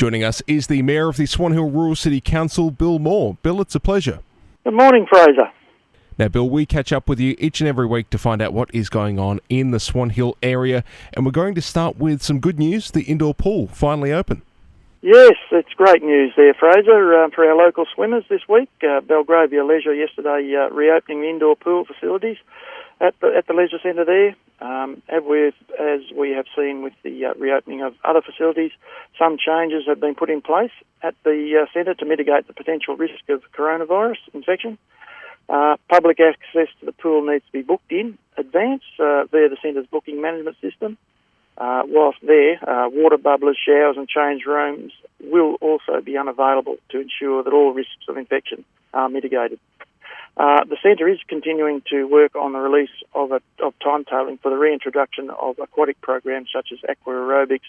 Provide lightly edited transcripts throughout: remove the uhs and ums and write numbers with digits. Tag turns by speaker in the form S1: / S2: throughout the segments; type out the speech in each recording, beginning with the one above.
S1: Joining us is the Mayor of the Swan Hill Rural City Council, Bill Moar. Bill, it's a pleasure.
S2: Good morning, Fraser.
S1: Now, Bill, we catch up with you each and every week to find out what is going on in the Swan Hill area, and we're going to start with some good news. The indoor pool finally open.
S2: Yes, it's great news there, Fraser, for our local swimmers this week. Belgravia Leisure yesterday reopening the indoor pool facilities at the leisure centre there. As we have seen with the reopening of other facilities, some changes have been put in place at the centre to mitigate the potential risk of coronavirus infection. Public access to the pool needs to be booked in advance via the centre's booking management system. Whilst there, water bubblers, showers and change rooms will also be unavailable to ensure that all risks of infection are mitigated. The centre is continuing to work on the release of timetabling for the reintroduction of aquatic programs such as aqua aerobics,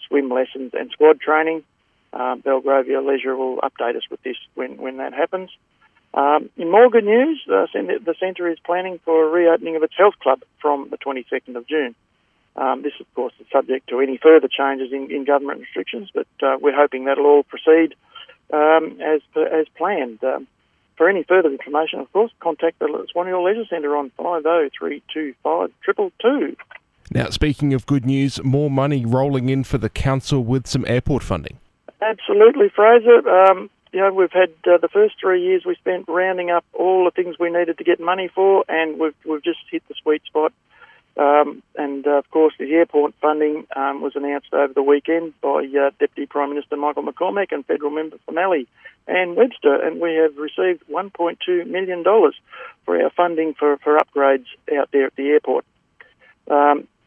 S2: swim lessons and squad training. Belgravia Leisure will update us with this when that happens. In more good news, the centre is planning for a reopening of its health club from the 22nd of June. This, of course, is subject to any further changes in government restrictions, but we're hoping that'll all proceed as planned. For any further information, of course, contact the Swan Hill Leisure Centre on 50325222.
S1: Now, speaking of good news, more money rolling in for the council with some airport funding.
S2: Absolutely, Fraser. We've had the first 3 years we spent rounding up all the things we needed to get money for, and we've just hit the sweet spot. Of course, the airport funding was announced over the weekend by Deputy Prime Minister Michael McCormack and Federal Member for Mallee and Webster, and we have received $1.2 million for our funding for upgrades out there at the airport.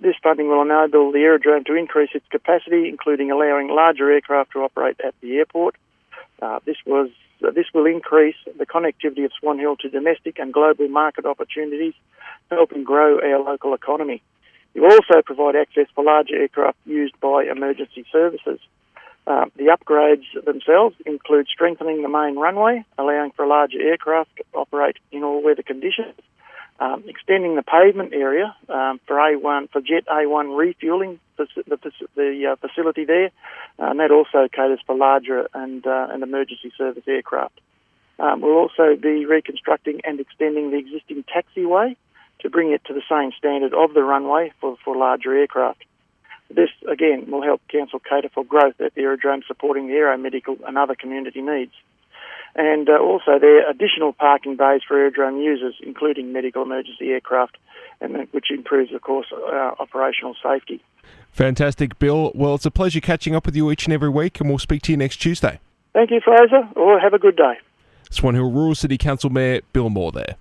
S2: This funding will enable the aerodrome to increase its capacity, including allowing larger aircraft to operate at the airport. This will increase the connectivity of Swan Hill to domestic and global market opportunities, helping grow our local economy. It will also provide access for larger aircraft used by emergency services. The upgrades themselves include strengthening the main runway, allowing for larger aircraft to operate in all weather conditions, extending the pavement area for Jet A1 refuelling the facility there, and that also caters for larger and emergency service aircraft. We'll also be reconstructing and extending the existing taxiway to bring it to the same standard of the runway for larger aircraft. This, again, will help Council cater for growth at the aerodrome, supporting the aeromedical and other community needs. And also there are additional parking bays for aerodrome users, including medical emergency aircraft, which improves, of course, operational safety.
S1: Fantastic, Bill. Well, it's a pleasure catching up with you each and every week, and we'll speak to you next Tuesday.
S2: Thank you, Fraser. Have a good day.
S1: Swan Hill Rural City Council Mayor Bill Moar there.